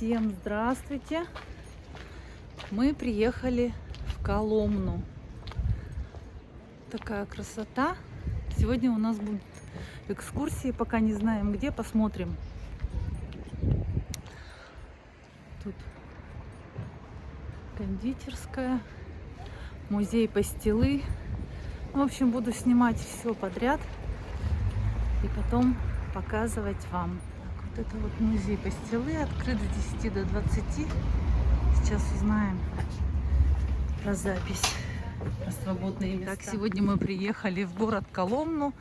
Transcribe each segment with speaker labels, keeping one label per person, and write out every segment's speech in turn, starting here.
Speaker 1: Всем здравствуйте! Мы приехали в Коломну. Такая красота. Сегодня у нас будут экскурсии, пока не знаем где, посмотрим. Тут кондитерская, музей пастилы. В общем, буду снимать все подряд и потом показывать вам. Вот это вот музей пастилы, открыт с 10 до 20. Сейчас узнаем про запись, про свободные места. Так, сегодня мы приехали в город Коломну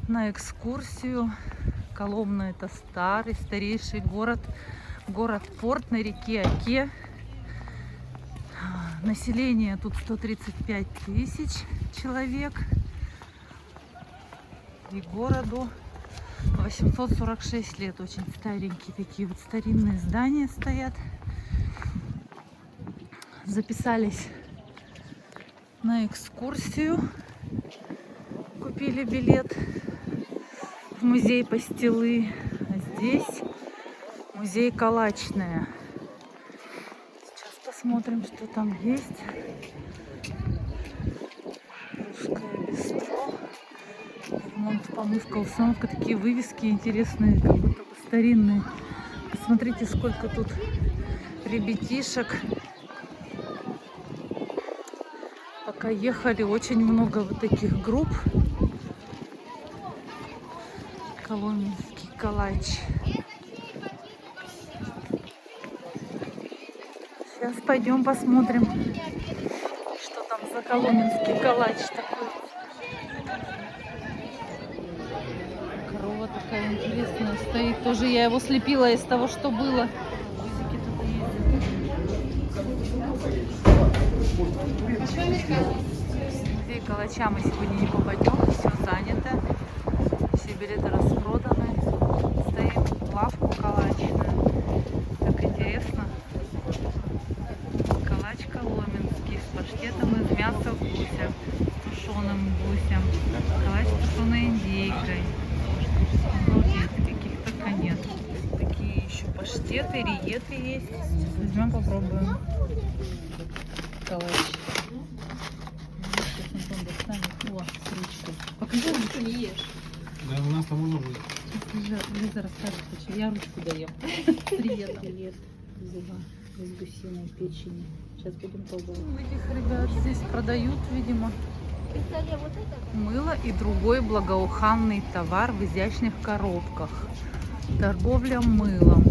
Speaker 1: на экскурсию. Коломна — это старейший город, город-порт на реке Оке. Население тут 135 тысяч человек. И городу 846 лет. Очень старенькие такие вот старинные здания стоят. Записались на экскурсию. Купили билет в музей пастилы. А здесь музей Калачная. Сейчас посмотрим, что там есть. Русское бистро. Ремонт, помывка, установка. Такие вывески интересные, как будто бы старинные. Посмотрите, сколько тут ребятишек. Пока ехали, очень много вот таких групп. Коломенский калач. Сейчас пойдем посмотрим, что там за коломенский калач такой. Корова такая интересная стоит. Тоже я его слепила из того, что было. В музей калача мы сегодня не попадем, все занято, все билеты распроданы. Стоим в лавку калачную. Так интересно. Калач коломенский с паштетом из мяса гуся, тушеным гусем, калач с тушеной индейкой. Обалдеть, каких только нет. Такие еще паштеты, риеты есть. Сейчас возьмем, попробуем. Калач. Сейчас Антон достанет. О, с ручкой. Покажи ручку. Не ешь.
Speaker 2: Да, у нас там много будет.
Speaker 1: Лиза расскажет, почему. Я ручку даю. Привет. Привет. Зуба из гусиной печени. Сейчас будем пробовать. Этих ребят здесь продают, видимо, мыло и другой благоуханный товар в изящных коробках. Торговля мылом.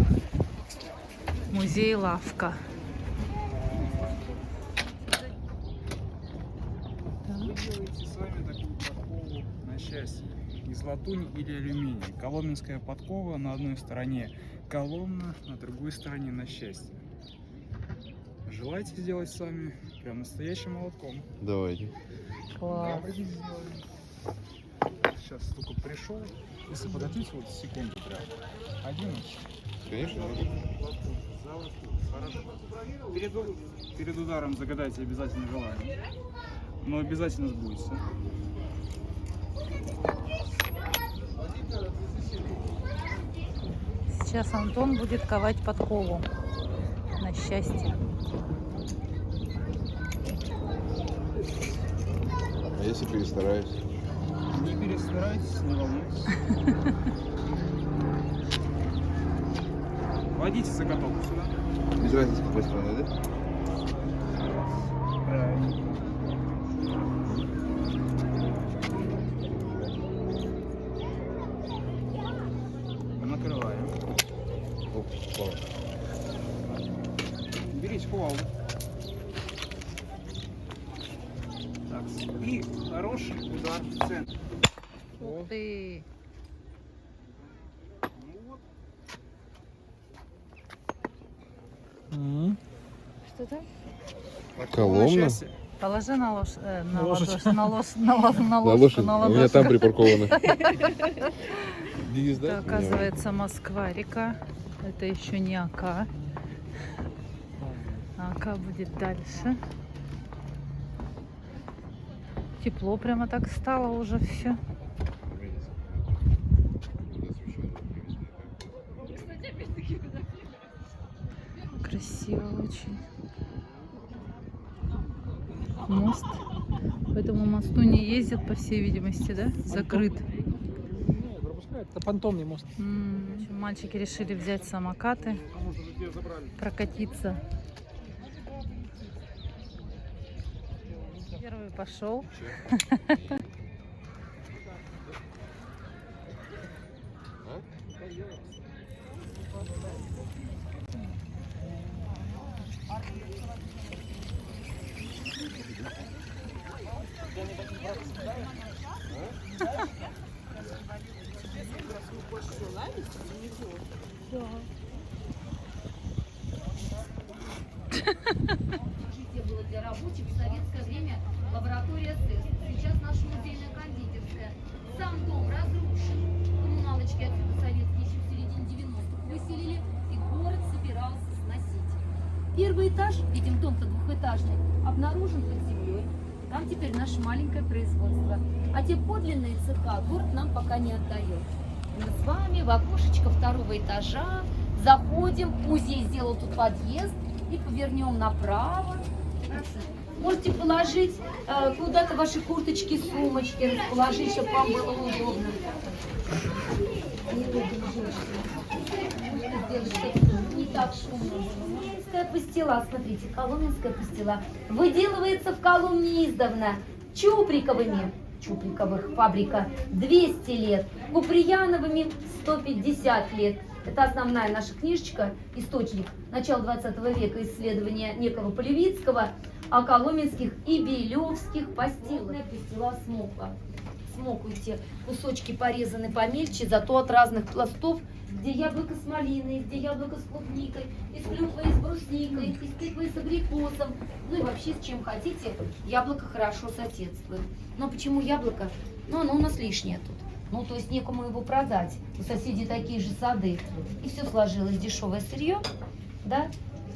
Speaker 1: Музей лавка.
Speaker 2: Вы делаете сами такую подкову на счастье. Из латуни или алюминия. Коломенская подкова на одной стороне Коломна, на другой стороне на счастье. Желаете сделать сами прям настоящим молотком?
Speaker 3: Давайте.
Speaker 1: Класс.
Speaker 2: Давайте сделаем. Сейчас только пришел. Если подойдите, вот секунду прям. Один.
Speaker 3: Конечно.
Speaker 2: Хорошо. Перед ударом загадайте обязательно желание. Но обязательно сбудется.
Speaker 1: Сейчас Антон будет ковать подкову на счастье.
Speaker 3: А если перестараюсь?
Speaker 2: Не перестарайтесь, не волнуйтесь. Водите заготовку сюда.
Speaker 3: Без разницы, с какой стороны, да?
Speaker 2: Правильно. Накрываем.
Speaker 3: Опа.
Speaker 2: Берите кувалду. Так, и хороший удар в центр.
Speaker 1: Ух ты!
Speaker 2: Ну вот.
Speaker 1: Что там?
Speaker 3: Коломна?
Speaker 1: Положи на ложь, на
Speaker 2: Ложечку.
Speaker 1: ладошь, на ложь, на ложь,
Speaker 3: На лошадь.
Speaker 1: на
Speaker 3: У меня
Speaker 1: ладошь.
Speaker 3: там припарковано. Видишь,
Speaker 1: Это,
Speaker 3: да?
Speaker 1: оказывается, Москва-река. Это еще не Ока. А Ока будет дальше. Тепло прямо так стало уже все. Красиво очень. Мост. По этому мосту не ездят, по всей видимости, да? Закрыт.
Speaker 4: Не, пропускают. Это понтонный мост.
Speaker 1: В общем, мальчики решили взять самокаты, прокатиться. Первый пошел.
Speaker 5: Где было для рабочих в советское время лаборатория ТЭС. Сейчас наша музейная кондитерская. Сам дом разрушен. Коммуналочки отсюда советские еще в середине 90-х выселили, и город собирался сносить. Первый этаж, видим, дом-то двухэтажный, обнаружен под землей. Там теперь наше маленькое производство. А те подлинные цеха город нам пока не отдает. Мы с вами в окошечко второго этажа заходим. Музей сделал тут подъезд. И повернем направо. Можете положить куда-то ваши курточки, сумочки, расположить, чтобы вам было удобно. Не так шумно. Коломенская пастила, смотрите, коломенская пастила выделывается в Коломне издавна Чуприковых фабрика 200 лет, Куприяновыми 150 лет. Это основная наша книжечка, источник начала 20 века, исследования некого Полевицкого о коломенских и белевских пастилах. Пастила смоква. Смокуйте, кусочки порезаны помельче, зато от разных пластов, где яблоко с малиной, где яблоко с клубникой, из клюквы с брусникой, из тыквы с абрикосом, ну и вообще с чем хотите, яблоко хорошо соседствует. Но почему яблоко? Ну, оно у нас лишнее тут. Ну, то есть некому его продать. У соседей такие же сады. И все сложилось, дешевое сырье, да?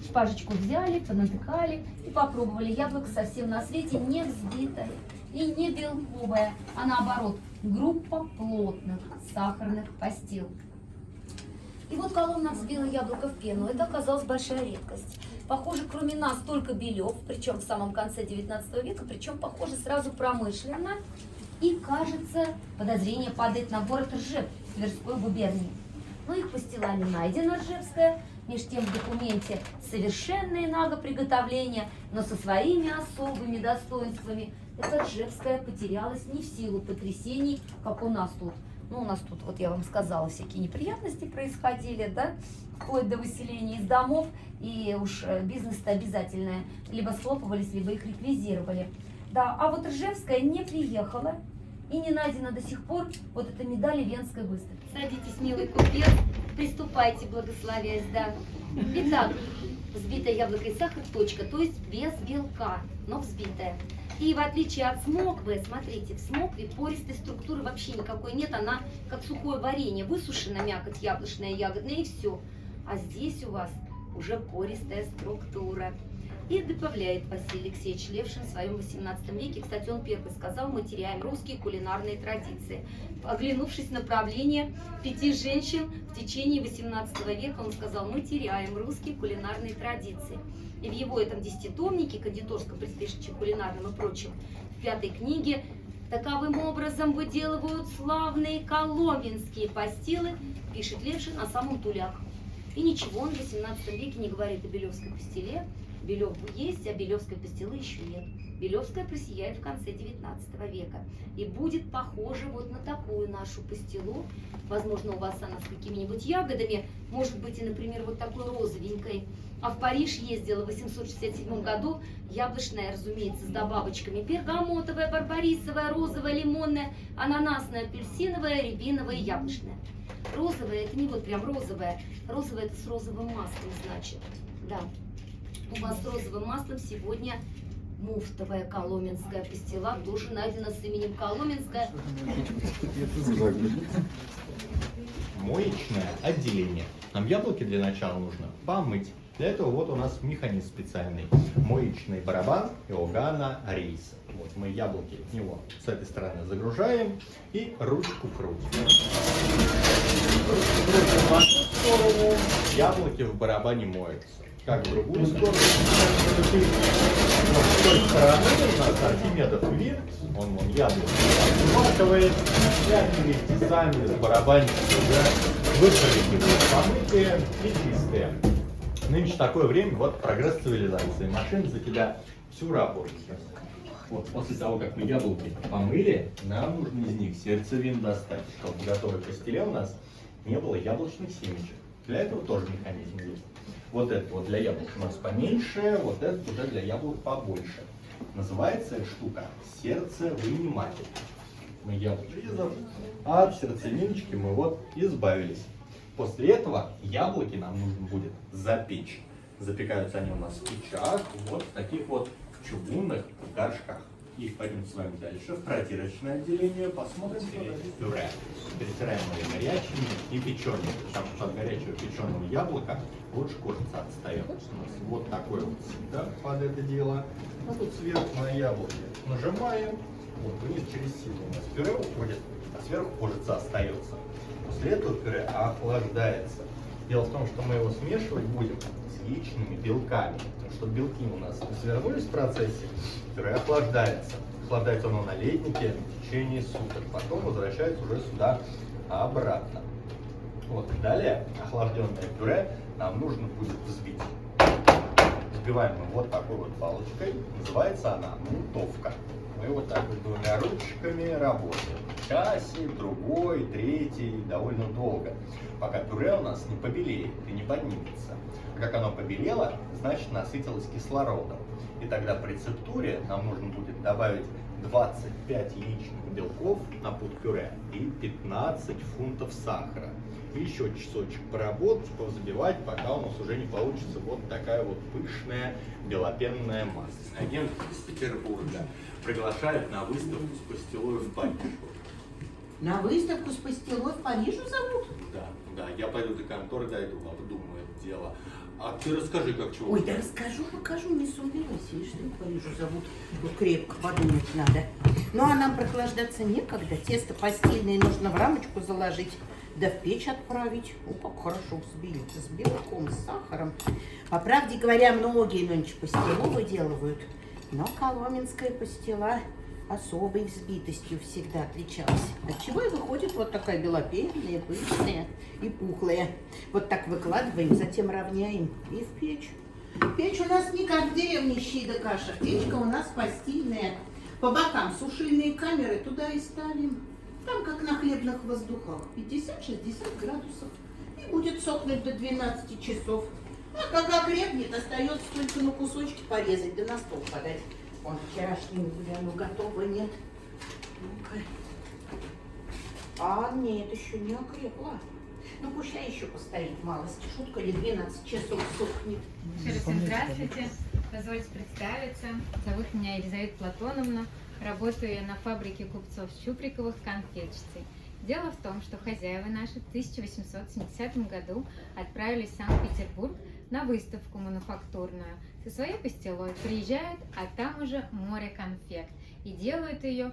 Speaker 5: Шпажечку взяли, понатыкали и попробовали. Яблоко совсем на свете не взбитое и не белковое, а наоборот, группа плотных сахарных пастил. И вот Коломна взбила яблоко в пену. Это оказалась большая редкость. Похоже, кроме нас только Белев, причем в самом конце 19 века, причем, похоже, сразу промышленно. И, кажется, подозрение падает на город Ржев Тверской губернии. Но их пастила не найдена Ржевская, между тем в документе совершенное наго приготовление, но со своими особыми достоинствами. Эта Ржевская потерялась не в силу потрясений, как у нас тут. Ну, у нас тут, вот я вам сказала, всякие неприятности происходили, да, вплоть до выселения из домов, и уж бизнес-то обязательно либо схлопывались, либо их реквизировали. Да, а вот Ржевская не приехала, и не найдена до сих пор вот эта медаль Венской выставки. Садитесь, милый купец, приступайте, благословясь, да. Итак, взбитое яблоко и сахар, точка, то есть без белка, но взбитое. И в отличие от смоквы, смотрите, в смокве пористой структуры вообще никакой нет, она как сухое варенье, высушена мякоть яблочная, ягодная и все. А здесь у вас уже пористая структура. И добавляет Василий Алексеевич Левшин в своем 18 веке. Кстати, он первый сказал: мы теряем русские кулинарные традиции. Оглянувшись на правление 5 женщин в течение 18 века, он сказал: мы теряем русские кулинарные традиции. И в его этом десятитомнике, кондитерском, приспешниче кулинарном и прочем, в 5-й книге, таковым образом выделывают славные коломенские пастилы, пишет Левшин, а сам он туляк. И ничего он в 18 веке не говорит о белевской пастиле. Белев есть, а белевской пастилы еще нет. Белевская просияет в конце 19 века и будет похожа вот на такую нашу пастилу. Возможно, у вас она с какими-нибудь ягодами, может быть, и, например, вот такой розовенькой. А в Париж ездила в 867 году яблочная, разумеется, с добавочками: пергамотовая, барбарисовая, розовая, лимонная, ананасная, апельсиновая, рябиновая и яблочная. Розовая — это не вот прям розовая. Розовая — это с розовым маслом, значит. Да. У вас с розовым маслом сегодня муфтовая коломенская пастила, тоже найдена с именем Коломенская.
Speaker 6: Моечное отделение. Нам яблоки для начала нужно помыть. Для этого вот у нас механизм специальный. Моечный барабан Иоганна Рейса. Вот мы яблоки в него с этой стороны загружаем и ручку крутим. Ручку крутим в одну сторону, яблоки в барабане моются. как в другую сторону. Вот с той стороны у нас Архимедов вид, он вон яблоко отматывает, и они вместе сами с барабанником уже выпрыгивают помытые и чистые. Нынче такое время, вот прогресс цивилизации. Машина за тебя всю работу. Вот после того, как мы яблоки помыли, нам нужно из них сердцевин достать, чтобы в готовой пастиле у нас не было яблочных семечек. Для этого тоже механизм есть. Вот это вот для яблок у нас поменьше, вот это уже для яблок побольше. Называется эта штука сердцевыниматель. Мы яблочки от сердцевиночки мы вот избавились. После этого яблоки нам нужно будет запечь. Запекаются они у нас в печах, вот в таких вот чугунных горшках. И пойдем с вами дальше в протирочное отделение, посмотрим пюре. Перетираем мы горячими и печеными, потому что от горячего печеного яблока лучше кожица отстает. У нас вот такой вот всегда под это дело. А тут сверху на яблоке нажимаем, вот вниз через силу у нас пюре уходит, а сверху кожица остается. После этого пюре охлаждается. Дело в том, что мы его смешивать будем с яичными белками. Чтобы белки у нас не свернулись в процессе, пюре охлаждается. Охлаждается оно на леднике в течение суток. Потом возвращается уже сюда обратно. Вот. Далее охлажденное пюре нам нужно будет взбить. Взбиваем мы вот такой вот палочкой. Называется она мутовка. Мы вот так вот двумя ручками работаем. Часик, другой, третий, довольно долго. Пока пюре у нас не побелеет и не поднимется. Как оно побелело, значит насытилось кислородом. И тогда при рецептуре нам нужно будет добавить 25 яичных белков на пуд пюре и 15 фунтов сахара. И еще часочек поработать, повзбивать, пока у нас уже не получится вот такая вот пышная белопенная масса. Агент из Петербурга приглашает на выставку с пастилой в Париж.
Speaker 7: На выставку с пастилой в Парижу зовут?
Speaker 6: Да, я пойду до конторы, дойду, обдумаю это дело. А ты расскажи, как чего?
Speaker 7: Ой, да расскажу, покажу, не сомневайся, видишь, что в Парижу зовут. Тут крепко подумать надо. Ну, а нам прохлаждаться некогда. Тесто постельное нужно в рамочку заложить, да в печь отправить. О, как хорошо взбить, с белком, с сахаром. По правде говоря, многие нынче пастилу выделывают, но коломенская пастила особой взбитостью всегда отличалась. Отчего и выходит вот такая белопенная, пышная и пухлая. Вот так выкладываем, затем равняем и в печь. Печь у нас не как в деревне щи да каша. Печка у нас постельная. По бокам сушильные камеры, туда и ставим. Там как на хлебных воздухах. 50-60 градусов. И будет сохнуть до 12 часов. А когда крепнет, остается только на кусочки порезать, да на стол подать. Вон, вчерашнему гуляну готово, нет? Ну-ка. А, нет, еще не окрепла. Ну, пущай еще постоит малость. Шутка ли 12 часов сохнет.
Speaker 8: Еще раз всем здравствуйте. Позвольте представиться. Зовут меня Елизавета Платоновна. Работаю я на фабрике купцов Чуприковых конфетчицей. Дело в том, что хозяева наши в 1870 году отправились в Санкт-Петербург на выставку мануфактурную. Со своей пастилой приезжают, а там уже море конфет. И делают ее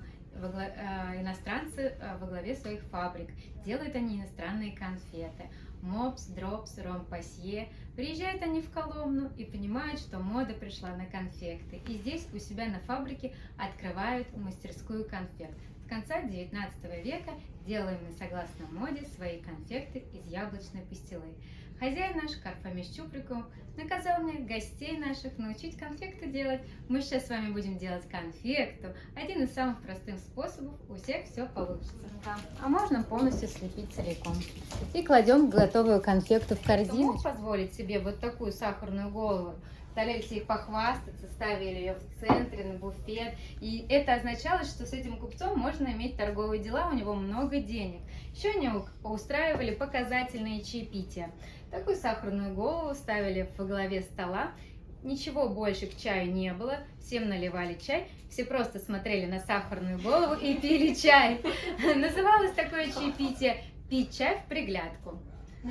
Speaker 8: иностранцы во главе своих фабрик. Делают они иностранные конфеты. Мопс, Дропс, Ром-Пасье. Приезжают они в Коломну и понимают, что мода пришла на конфекты. И здесь у себя на фабрике открывают мастерскую конфет. С конца 19 века делаем мы, согласно моде, свои конфекты из яблочной пастилы. Хозяин наш, Карфамиш Чуприков, наказал мне гостей наших научить конфекты делать. Мы сейчас с вами будем делать конфекту. Один из самых простых способов, у всех все получится. А можно полностью слепить целиком. И кладем готовую конфекту в корзину. Мог позволить себе вот такую сахарную голову? Старались их похвастаться, ставили ее в центре, на буфет. И это означало, что с этим купцом можно иметь торговые дела, у него много денег. Еще они устраивали показательные чаепития. Такую сахарную голову ставили во главе стола. Ничего больше к чаю не было. Всем наливали чай. Все просто смотрели на сахарную голову и пили чай. Называлось такое чаепитие «Пить чай в приглядку».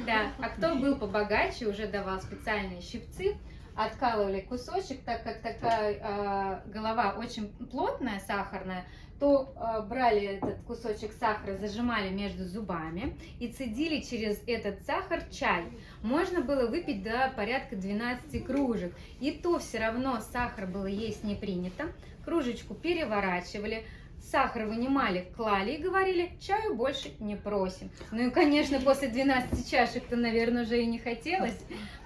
Speaker 8: Да, а кто был побогаче, уже давал специальные щипцы, откалывали кусочек, так как такая голова очень плотная, сахарная, то брали этот кусочек сахара, зажимали между зубами и цедили через этот сахар чай. Можно было выпить до порядка 12 кружек. И то все равно сахар было есть не принято. Кружечку переворачивали, сахар вынимали, клали и говорили: чаю больше не просим. Ну и, конечно, после 12 чашек-то, наверное, уже и не хотелось.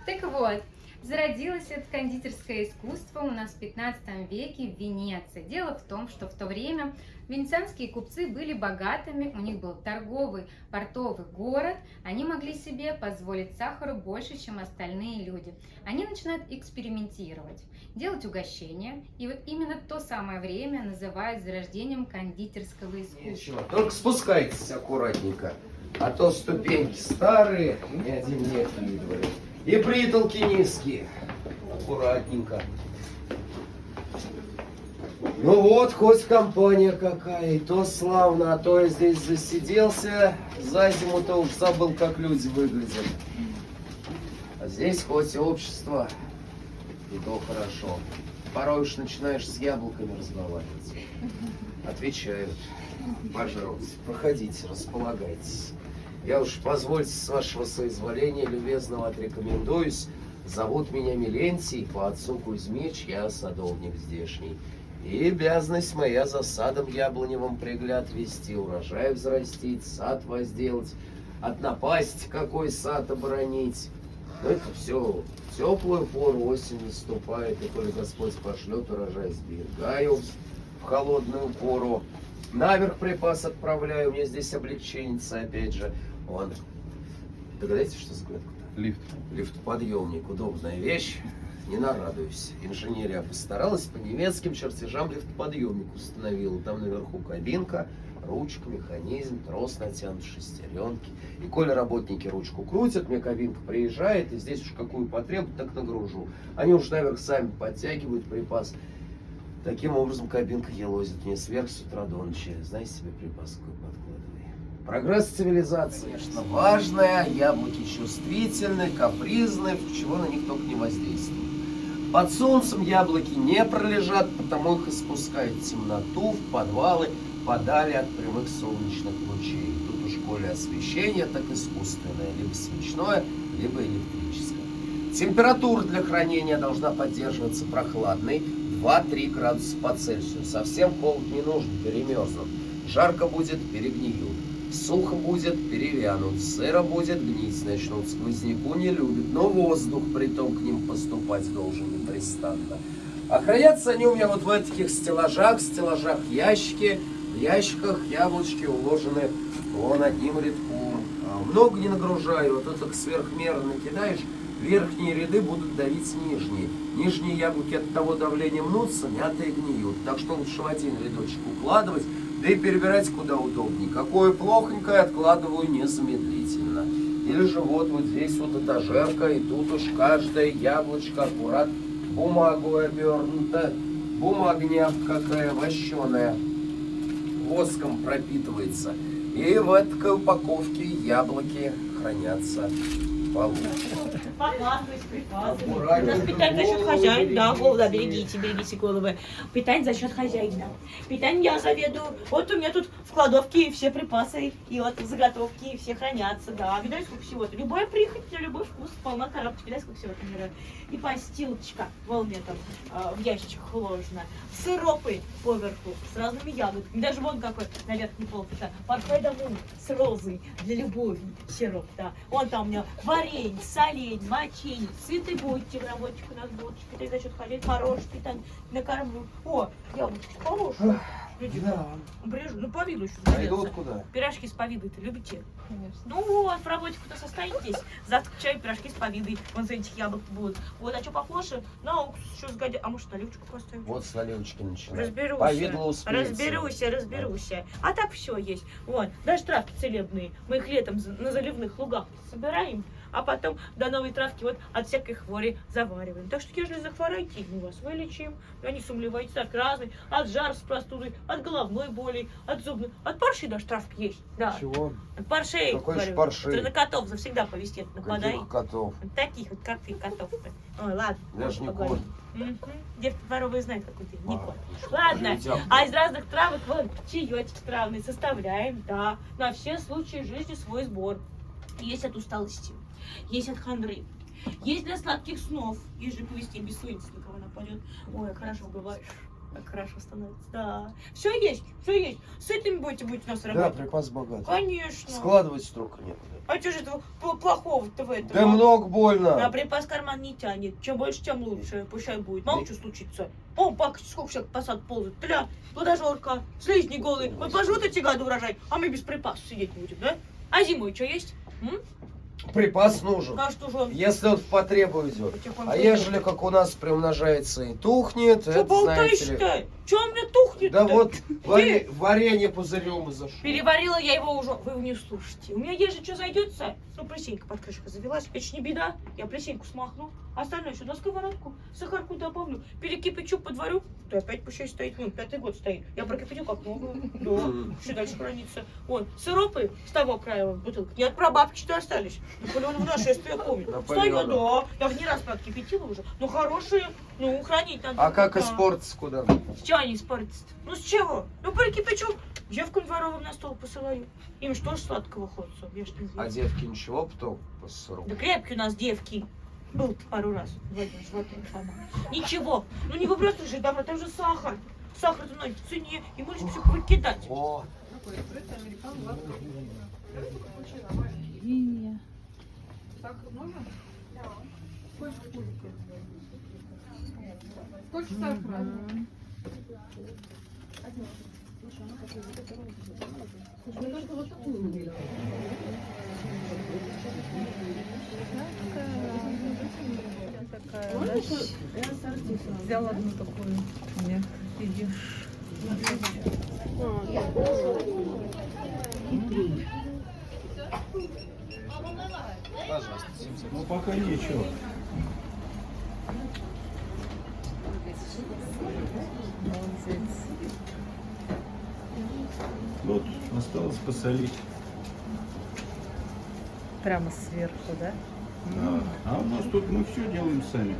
Speaker 8: Так вот, зародилось это кондитерское искусство у нас в 15 веке в Венеции. Дело в том, что в то время венецианские купцы были богатыми, у них был торговый портовый город, они могли себе позволить сахару больше, чем остальные люди. Они начинают экспериментировать, делать угощения, и вот именно то самое время называют зарождением кондитерского искусства.
Speaker 9: Ничего, только спускайтесь аккуратненько, а то ступеньки старые, ни один век не видывали. И притолки низкие. Аккуратненько. Ну вот, хоть компания какая, и то славно, а то я здесь засиделся, за зиму-то уж забыл, как люди выглядят. А здесь хоть и общество, и то хорошо. Порой уж начинаешь с яблоками разговаривать. Отвечают: пожалуйста, проходите, располагайтесь. Я уж, позвольте, с вашего соизволения любезного отрекомендуюсь. Зовут меня Милентий, по отцу Кузьмич, я садовник здешний. И обязанность моя за садом яблоневым пригляд вести, урожай взрастить, сад возделать, от напасти какой сад оборонить. Но это все в теплую пору, осень наступает, и коли Господь пошлет, урожай сберегаю в холодную пору. Наверх припас отправляю, у меня здесь облегченница, опять же. Вон. Догадаетесь, что за клетка-то?
Speaker 3: Лифт.
Speaker 9: Лифтоподъемник, удобная вещь. Не нарадуюсь. Инженерия постаралась, по немецким чертежам лифтоподъемник установила. Там наверху кабинка, ручка, механизм, трос натянут, шестеренки. И коли работники ручку крутят, мне кабинка приезжает, и здесь уж какую потребую, так нагружу. Они уж наверх сами подтягивают припас. Таким образом кабинка елозит мне сверх с утра до ночи. Знаете себе припас какой подкладывай. Прогресс цивилизации, конечно, важная. Яблоки чувствительны, капризны, чего на них только не воздействует. Под солнцем яблоки не пролежат, потому их испускают в темноту, в подвалы, подали от прямых солнечных лучей. Тут уж коли освещение, так искусственное, либо свечное, либо электрическое. Температура для хранения должна поддерживаться прохладной, 2-3 градуса по Цельсию. Совсем холод не нужен, перемерзнут. Жарко будет, перегниют. Сухо будет, перевянут. Сыро будет, гнить начнут. Сквозняку не любят, но воздух притом к ним поступать должен непрестанно. А хранятся они у меня вот в таких стеллажах ящики. В ящиках яблочки уложены вон одним рядком. Много не нагружаю, вот это сверхмерно накидаешь, верхние ряды будут давить нижние. Нижние яблоки от того давления мнутся, мятые гниют. Так что лучше в один рядочек укладывать, да и перебирать куда удобнее. Какое плохонькое откладываю незамедлительно. Или же вот здесь вот этажерка, и тут уж каждое яблочко аккурат бумагу обернуто. Бумагняк какая вощеная, воском пропитывается. И в этой упаковке яблоки хранятся получше.
Speaker 10: Похвастаюсь, припасами. У нас питание за счет хозяина. Да, голову, берегите головы. Питание за счет хозяина. Питание я заведую. Вот у меня тут в кладовке все припасы и вот заготовки все хранятся. Да, видать, сколько всего-то. Любая прихоть, на любой вкус, полна коробочка. Видать, сколько всего-то набираю. И постилочка волне там в ящичках уложена. Сиропы поверху с разными ягодками. Даже вон какой на верхней полке. Парфайдамун с розой для любови. Сироп, да. Вон там у меня варенье, солень, мочень, цветы будете в рабочих у нас будут. Питать за счет хозяина. Хорошее питание. Накормлю. О, яблочки хорошие.
Speaker 9: Да.
Speaker 10: Брежу. Ну, повиду еще
Speaker 9: А идут
Speaker 10: заведется.
Speaker 9: куда?
Speaker 10: Пирожки с повидой-то любите?
Speaker 8: Конечно.
Speaker 10: Ну вот, в работе-то состоитесь. Завтра к чаю пирожки с повидой. Вон за этих яблок будут. Вот, а что похоже? На уксус еще сгодится. А может, наливочку поставить?
Speaker 9: Вот с наливочки начинаем.
Speaker 10: Разберусь.
Speaker 9: Повидло успеется.
Speaker 10: Разберусь. А так все есть. Вот, даже травки целебные. Мы их летом на заливных лугах собираем. а потом до новой травки вот от всякой хвори завариваем. Так что, если захвораете, мы вас вылечим. Да не сомневайтесь, так разный. От жар с простудой, от головной боли, от зубной, от парши даже травки есть. Да.
Speaker 9: Чего?
Speaker 10: От паршей.
Speaker 9: Какой же
Speaker 10: говорю.
Speaker 9: парши?
Speaker 10: Ты на котов завсегда по весне нападай.
Speaker 9: Каких котов?
Speaker 10: Вот таких вот, как ты, котов. Ой, ладно.
Speaker 9: Даже не
Speaker 10: поговорим.
Speaker 9: кот.
Speaker 10: Девки дворовые знают, какой ты, не
Speaker 9: А,
Speaker 10: кот.
Speaker 9: ну что,
Speaker 10: Ладно,
Speaker 9: людям.
Speaker 10: а из разных травок вот чаечек травный составляем, да. На все случаи жизни свой сбор. Есть от усталости, есть от хандры, есть для сладких снов. Есть же по весне бессонница на кого нападет. Ой, хорошо бываешь. Так хорошо становится. Да. Все есть, все есть. С этими будете у нас
Speaker 9: Да,
Speaker 10: работать.
Speaker 9: припас богатый.
Speaker 10: Конечно.
Speaker 9: Складывать столько некуда.
Speaker 10: А что же этого плохого-то в этом?
Speaker 9: Да много
Speaker 10: А
Speaker 9: больно.
Speaker 10: припас карман не тянет. Чем больше, тем лучше. Пущай будет. Мало что случится. О, пакость, сколько всех посад ползает. Тля, плодожорка, слизни голые. Вот пожрут эти гады урожай, а мы без припасов сидеть будем, да? А зимой что есть?
Speaker 9: Припас нужен.
Speaker 10: Кажется, уже...
Speaker 9: Если он в потребу идет.
Speaker 10: Потихоньку
Speaker 9: А ежели, как у нас, приумножается и тухнет,
Speaker 10: Что
Speaker 9: это, знаете ли...
Speaker 10: болтаешь-то? Че у меня тухнет-то?
Speaker 9: Да вот варенье пузырем и зашло.
Speaker 10: Переварила я его уже. Вы его не слушайте. У меня есть же что зайдется. Ну, плесенька под крышкой завелась. Это ж не беда. Я плесеньку смахну. Остальное еще на сковородку. Сахарку добавлю. Перекипячу, подварю. То опять пущай стоит. Ну, 5-й год стоит. Я прокипятю как много. Да. Что дальше хранится? Вон, сиропы с того края бутылки. Не от прабабки-то остались. Наполеоново нашествие помню. Стоят, да. Я в не раз подкипятила уже. Ну, хорошие. Ну, хранить надо.
Speaker 9: А как
Speaker 10: Да.
Speaker 9: испортится куда?
Speaker 10: С чего они испортятся? Ну, с чего? Ну, перекипячу. Девкам дворовым на стол посылаю. Им что ж сладкого хочется? Я ж не
Speaker 9: А
Speaker 10: знаю.
Speaker 9: девки ничего потом по сыру?
Speaker 10: Да крепкие у нас девки. Был пару раз. Владимир Животных сама. Ничего. Ну не выбрасывай же, добро, там же сахар. Сахар-то на цене. И можешь все выкидать.
Speaker 9: О,
Speaker 1: И
Speaker 8: Сколько сахара?
Speaker 1: такая, да? Взял одну такую. Нет, видишь.
Speaker 9: пожалуйста.
Speaker 3: Ну пока ничего.
Speaker 1: Молодец.
Speaker 3: Вот, осталось посолить.
Speaker 1: Прямо сверху, да?
Speaker 3: Да. А у нас тут мы все делаем сами.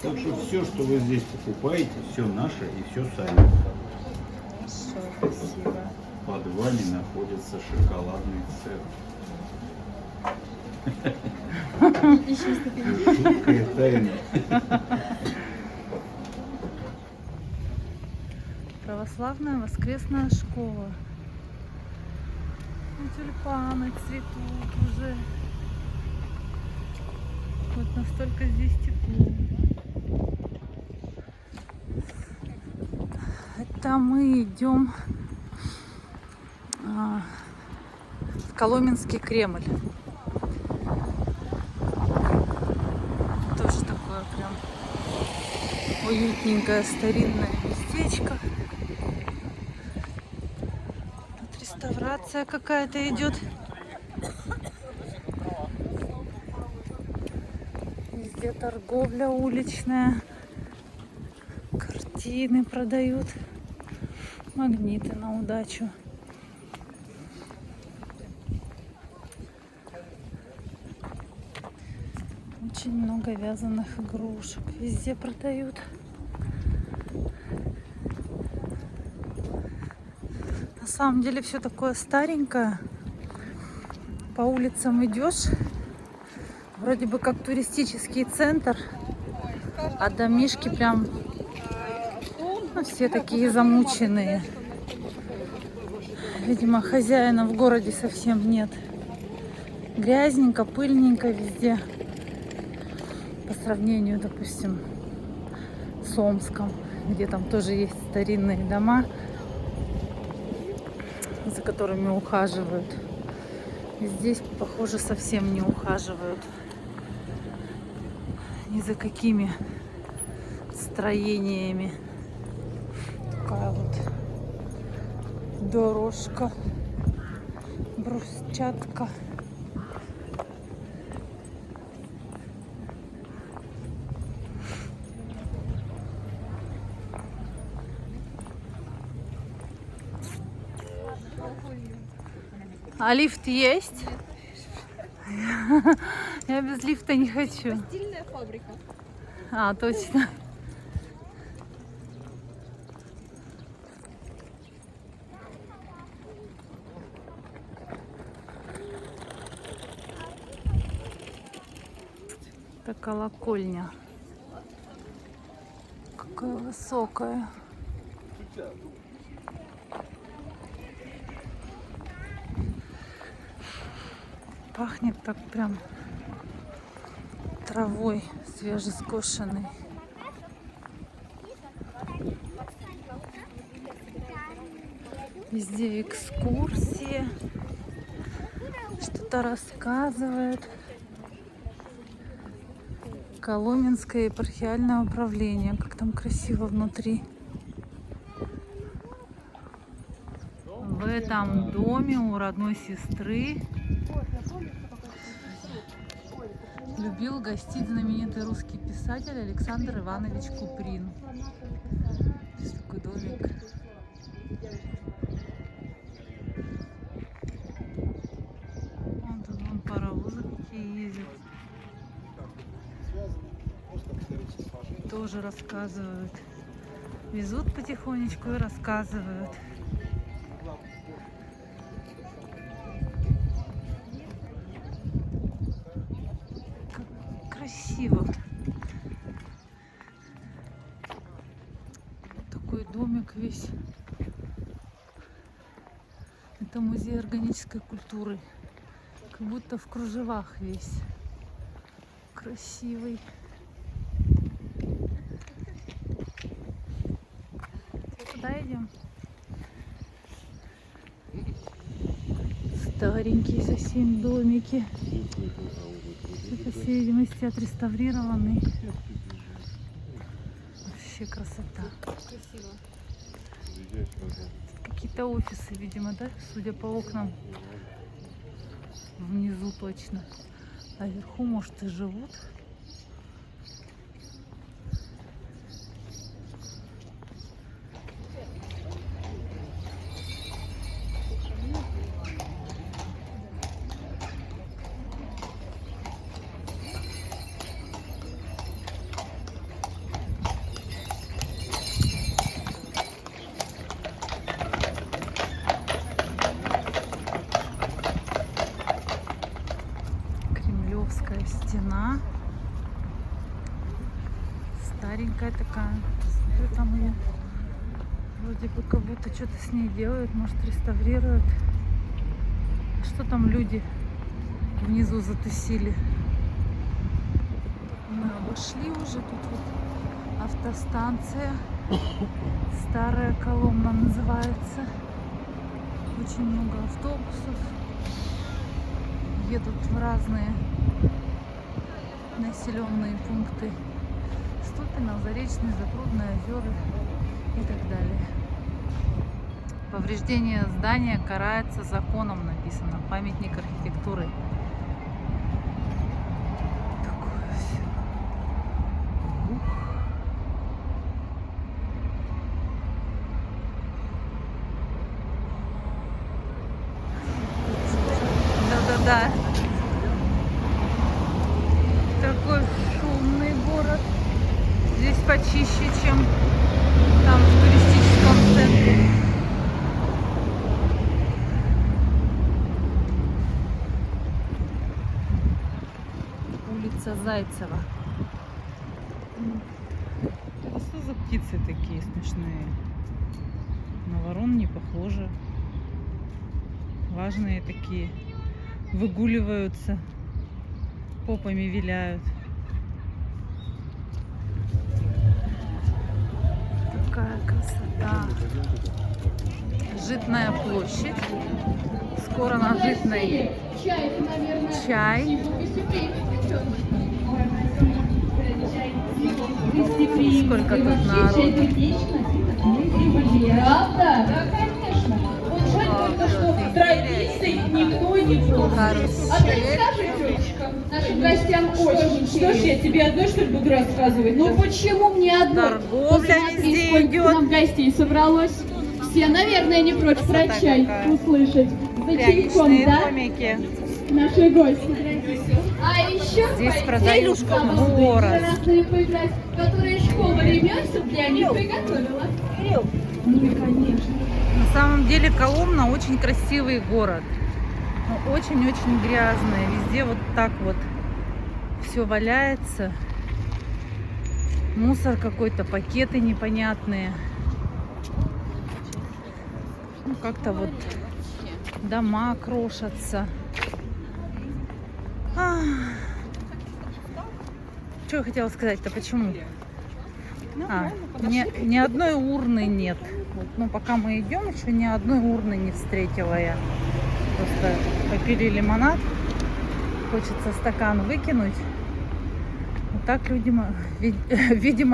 Speaker 3: Так что все, что вы здесь покупаете, все наше и все сами.
Speaker 1: Хорошо, спасибо.
Speaker 3: В подвале находится шоколадный цех. Жуткая тайна.
Speaker 1: Православная воскресная школа. Ну, тюльпаны цветут уже. Вот настолько здесь тепло. Это мы идем в Коломенский Кремль. Тоже такое прям уютненькое старинное местечко. Тут реставрация какая-то идет. Везде торговля уличная. Картины продают. Магниты на удачу. Очень много вязаных игрушек. Везде продают. На самом деле все такое старенькое. По улицам идешь. Вроде бы как туристический центр. А домишки прям, ну, все такие замученные. Видимо, хозяина в городе совсем нет. Грязненько, пыльненько везде. По сравнению, допустим, с Омском, где там тоже есть старинные дома, за которыми ухаживают. Здесь, похоже, совсем не ухаживают. Ни за какими строениями. Такая вот дорожка, брусчатка. А лифт есть? Я без лифта не хочу.
Speaker 11: Стильная фабрика.
Speaker 1: А, точно. Это колокольня. Какая высокая. Пахнет так прям травой свежескошенной. Везде экскурсии, что-то рассказывает. Коломенское епархиальное управление. Как там красиво внутри. В этом доме у родной сестры любил гостить знаменитый русский писатель Александр Иванович Куприн. Здесь такой домик. Вон тут вон паровозы какие ездят. Тоже рассказывают. Везут потихонечку и рассказывают. Красиво. Такой домик весь. Это музей органической культуры. Как будто в кружевах весь. Красивый. Куда идем? Старенькие совсем домики. Все, по всей видимости, отреставрированы. Вообще красота.
Speaker 11: Красиво.
Speaker 1: Какие-то офисы, видимо, да? Судя по окнам. Внизу точно. А вверху, может, и живут. Кремлевская стена. Старенькая такая. Смотрю, там ее вроде бы как будто что-то с ней делают, может, реставрируют. Что там люди внизу затусили? Мы обошли уже. Тут вот автостанция. Старая Коломна называется. Очень много автобусов. Едут в разные населенные пункты. Ступино, Заречный, Запрудное, Озера и так далее. Повреждение здания карается законом, написано. Памятник архитектуры. Такое все. Да-да-да. Такой шумный город. Здесь почище, чем там в туристическом центре. Улица Зайцева. Это что за птицы такие смешные? На ворон не похоже. Важные такие. Выгуливаются. Попами виляют. Такая красота. Житная площадь. Скоро на Житной чай. Сколько тут народу.
Speaker 10: Правда? Да, конечно. Вот жаль только, что традиций никто не помнит. А ты скажи, тетечка, нашим гостям очень. Что ж, я тебе одной, что ли, буду рассказывать?
Speaker 11: Ну почему мне одной?
Speaker 1: Торговля везде
Speaker 11: Сколько
Speaker 1: идет.
Speaker 11: нам гостей собралось. Все, наверное, не прочь про чай услышать.
Speaker 1: Пряничные домики.
Speaker 11: Наши гости. А еще
Speaker 1: Здесь продают город.
Speaker 11: которые школа ремесел для них приготовила. Ну и конечно.
Speaker 1: На самом деле Коломна очень красивый город. Но очень-очень грязный. Везде вот так вот все валяется. Мусор какой-то, пакеты непонятные. Ну, как-то вот дома крошатся. Что я хотела сказать-то? Почему? Ни одной урны нет. Вот, ну, пока мы идем, еще ни одной урны не встретила я. Просто попили лимонад. Хочется стакан выкинуть. Вот так видимо,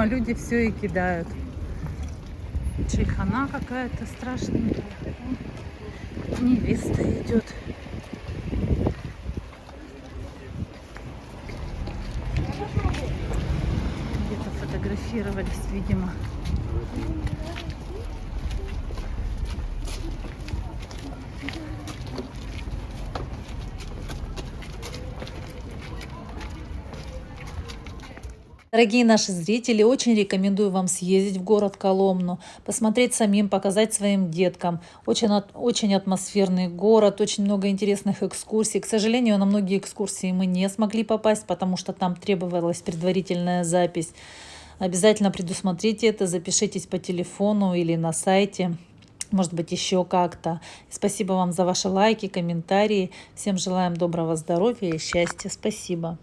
Speaker 1: люди все и кидают. Чайхана какая-то страшненькая. Невеста идет. Где-то фотографировались, видимо.
Speaker 12: Дорогие наши зрители, очень рекомендую вам съездить в город Коломну, посмотреть самим, показать своим деткам. Очень атмосферный город, очень много интересных экскурсий. К сожалению, на многие экскурсии мы не смогли попасть, потому что там требовалась предварительная запись. Обязательно предусмотрите это, запишитесь по телефону или на сайте. Может быть, еще как-то. Спасибо вам за ваши лайки, комментарии. Всем желаем доброго здоровья и счастья. Спасибо.